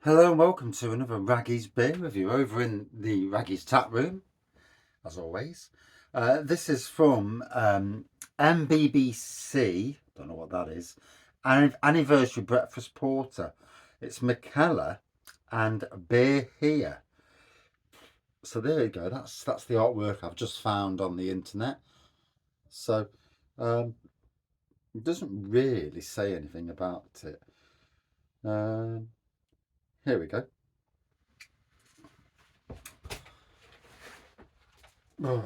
Hello and welcome to another Raggy's Beer review over in the Raggy's Tap Room, as always. This is from MBBC, don't know what that is, Anniversary Breakfast Porter. It's Mikkeller and Beer Here. So there you go, that's the artwork I've just found on the internet. So it doesn't really say anything about it. Here we go. Oh.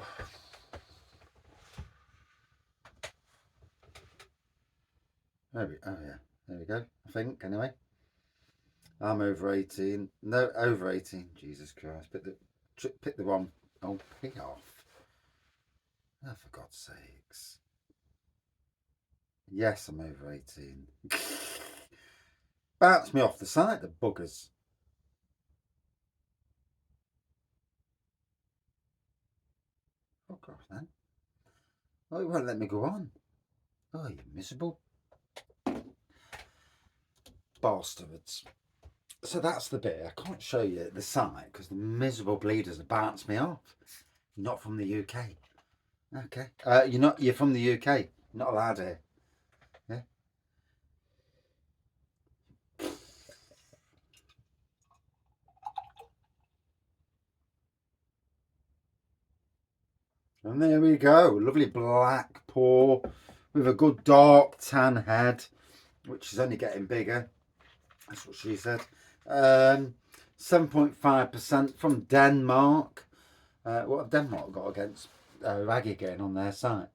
Oh yeah, there we go. I think anyway. I'm over 18. No, over 18. Jesus Christ! Pick the one. Oh, pick off! Oh, for God's sakes! Yes, I'm over 18. Bounce me off the side, the buggers. Fuck off then. Oh, it won't let me go on. Oh, you miserable bastards. So that's the bit. I can't show you the site because the miserable bleeders have bounced me off. Not from the UK. Okay. You're from the UK. Not allowed here. Yeah. And there we go. Lovely black pour with a good dark tan head, which is only getting bigger. That's what she said. 7.5% from Denmark. What have Denmark got against Raggy again on their site?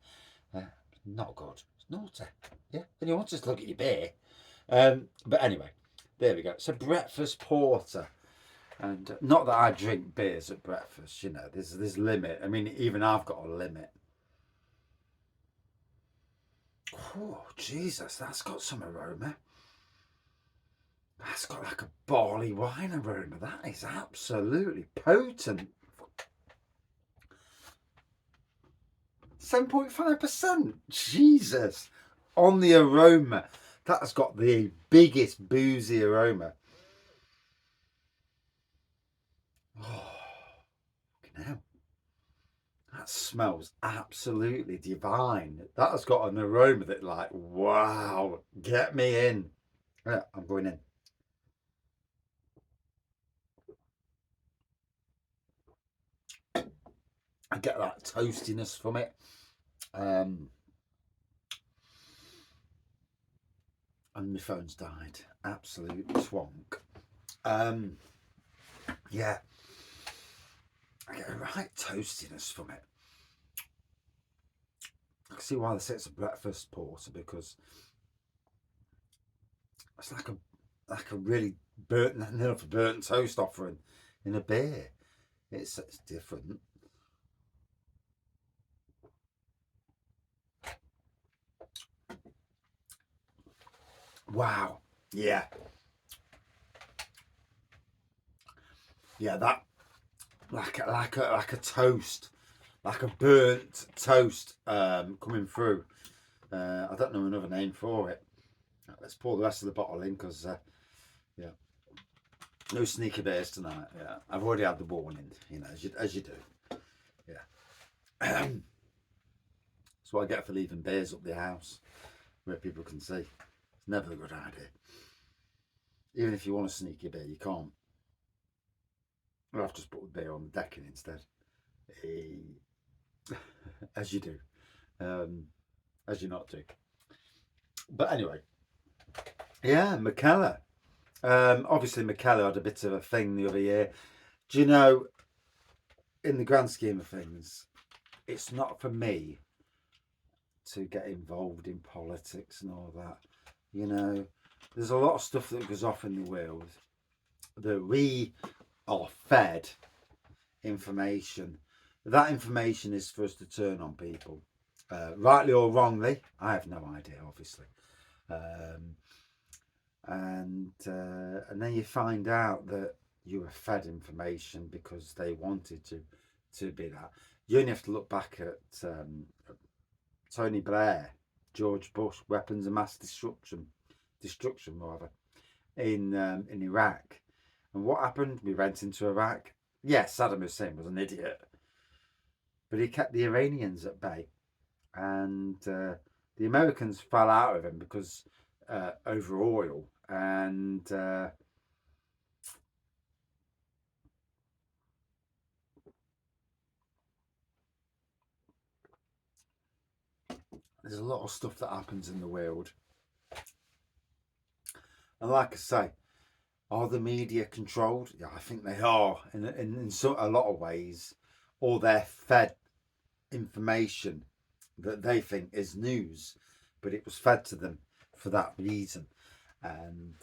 Not good. It's naughty. Yeah. And you want us to look at your beer. But anyway, there we go. It's a breakfast porter. And not that I drink beers at breakfast, you know, there's limit. I mean, even I've got a limit. Oh, Jesus, that's got some aroma. That's got like a barley wine aroma. That is absolutely potent. 7.5%. Jesus. On the aroma. That's got the biggest boozy aroma. Oh, fucking hell. That smells absolutely divine. That has got an aroma that, like, wow, get me in. Yeah, I'm going in. I get that toastiness from it. And my phone's died. Absolute twonk. Yeah. I get a right toastiness from it. I can see why they say it's a breakfast porter, because it's like a really burnt toast offering in a beer. It's different. Wow. Yeah. Yeah, that like a toast, like a burnt toast coming through. I don't know another name for it. Let's pour the rest of the bottle in because yeah, no sneaky beers tonight. Yeah, I've already had the warning, you know, as you do. Yeah. That's what I get for leaving beers up the house where people can see. It's never a good idea. Even if you want a sneaky beer, you can't. I've just put the beer on the decking instead. As you do. As you not do. But anyway, yeah, Mikkeller. Obviously, Mikkeller had a bit of a thing the other year. Do you know, in the grand scheme of things, it's not for me to get involved in politics and all that. You know, there's a lot of stuff that goes off in the world that we are fed information. That information is for us to turn on people, rightly or wrongly. I have no idea, obviously. And then you find out that you were fed information because they wanted to be that. You only have to look back at Tony Blair, George Bush, weapons of mass destruction rather, in Iraq. And what happened? We went into Iraq. Yes, Saddam Hussein was an idiot, but he kept the Iranians at bay. And the Americans fell out of him because over oil. And there's a lot of stuff that happens in the world. And like I say, are the media controlled? Yeah, I think they are in a lot of ways. Or they're fed information that they think is news, but it was fed to them for that reason. And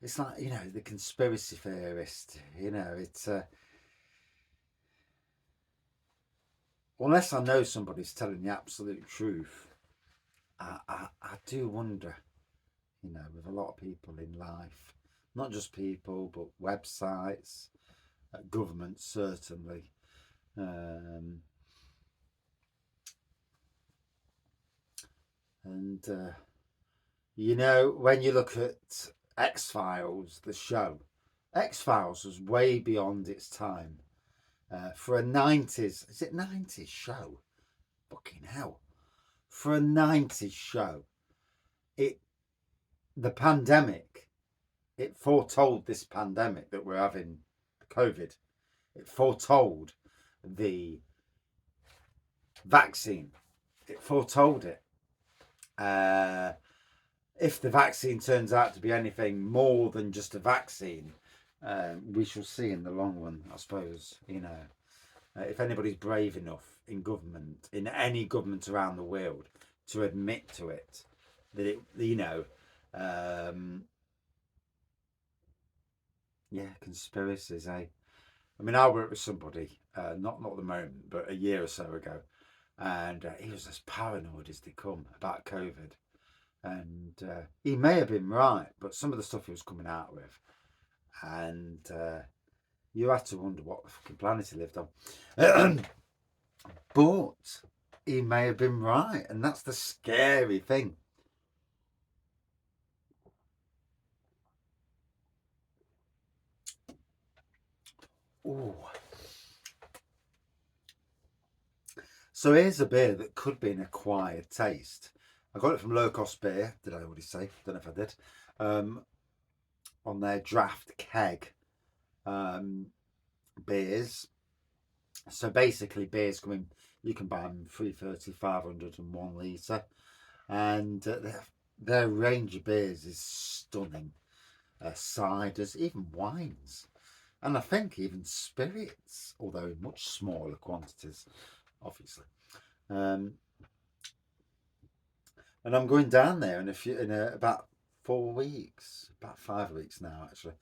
it's like, you know, the conspiracy theorist, you know, it's unless I know somebody's telling the absolute truth, I do wonder, you know, with a lot of people in life, not just people, but websites, governments certainly. You know, when you look at X-Files, the show, X-Files was way beyond its time. For a 90s, is it 90s show? Fucking hell. For a 90s show, the pandemic, it foretold this pandemic that we're having, COVID. It foretold the vaccine. It foretold it. If the vaccine turns out to be anything more than just a vaccine, we shall see in the long run, I suppose. You know, if anybody's brave enough in government, in any government around the world, to admit to it, that it, you know, yeah, conspiracies, eh? I mean, I worked with somebody, not at the moment, but a year or so ago, and he was as paranoid as they come about COVID. And he may have been right, but some of the stuff he was coming out with, and you had to wonder what the fucking planet he lived on. But he may have been right, and that's the scary thing. Ooh. So here's a beer that could be an acquired taste. I got it from LowCostbeer. Did I already say? Don't know if I did. On their draft keg beers. So basically, beers coming. You can buy them 330, 500 and 1 litre. And their range of beers is stunning. Ciders, even wines. And I think even spirits, although in much smaller quantities, obviously. And I'm going down there in about 4 weeks, about 5 weeks now actually,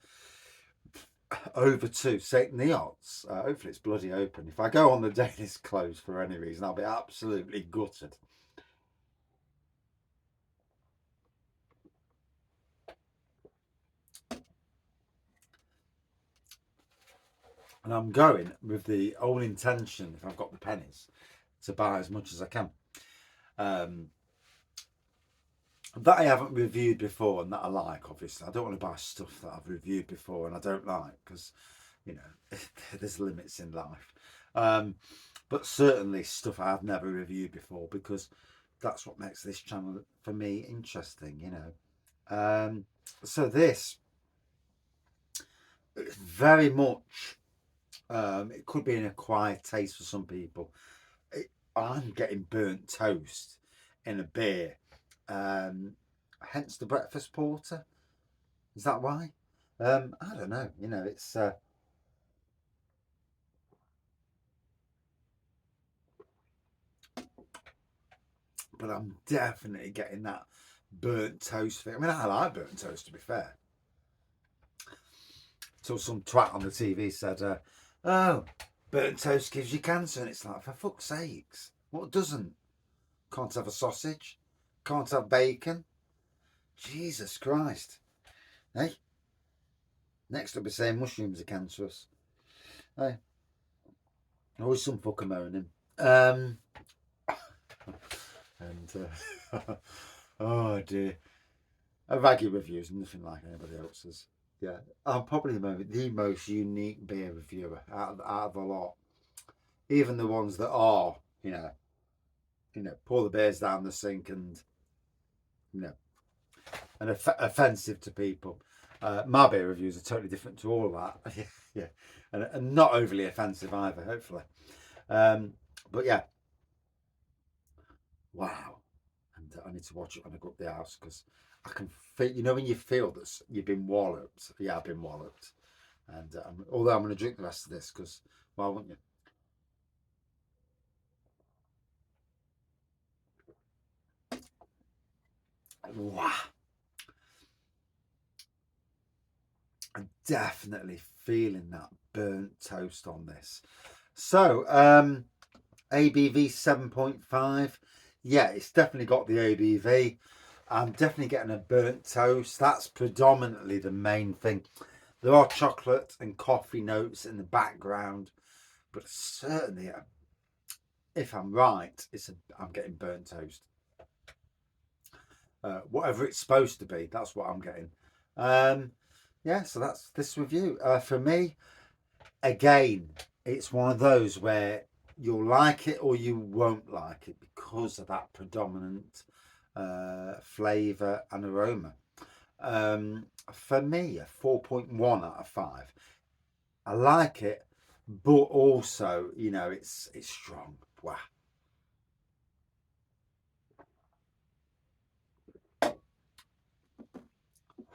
over to St. Neots. Hopefully it's bloody open. If I go on the day it's closed for any reason, I'll be absolutely gutted. And I'm going with the whole intention, if I've got the pennies, to buy as much as I can. That I haven't reviewed before and that I like, obviously. I don't want to buy stuff that I've reviewed before and I don't like because, you know, there's limits in life. But certainly stuff I've never reviewed before because that's what makes this channel, for me, interesting, you know. So this, it's very much, it could be an acquired taste for some people. I'm getting burnt toast in a beer. Hence the breakfast porter. Is that why? I don't know. You know, it's but I'm definitely getting that burnt toast thing. I mean, I like burnt toast, to be fair. Till some twat on the TV said, "Oh, burnt toast gives you cancer," and it's like, for fuck's sakes, what doesn't? Can't have a sausage, can't have bacon. Jesus Christ. Hey, next I'll be saying mushrooms are cancerous. Hey, always some fucker moaning. And oh dear. A raggy reviews, nothing like anybody else's. Yeah, I'm probably the most unique beer reviewer out of a lot. Even the ones that are, pour the beers down the sink and you know, and offensive to people. My beer reviews are totally different to all that. Yeah, and not overly offensive either, hopefully. But yeah, wow. And I need to watch it when I go up the house because I can feel, when you feel that you've been walloped. Yeah, I've been walloped. And although I'm going to drink the rest of this because why wouldn't you? Wow. I'm definitely feeling that burnt toast on this. So, ABV 7.5. Yeah, it's definitely got the ABV. I'm definitely getting a burnt toast. That's predominantly the main thing. There are chocolate and coffee notes in the background, but certainly, if I'm right, I'm getting burnt toast. Whatever it's supposed to be, that's what I'm getting. Yeah, so that's this review. For me, again, it's one of those where you'll like it or you won't like it because of that predominant flavour and aroma. For me, a 4.1 out of 5. I like it, but also, it's strong. Wow.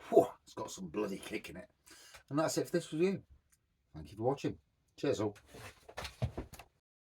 Whew, it's got some bloody kick in it. And that's it for this review. Thank you for watching. Cheers all.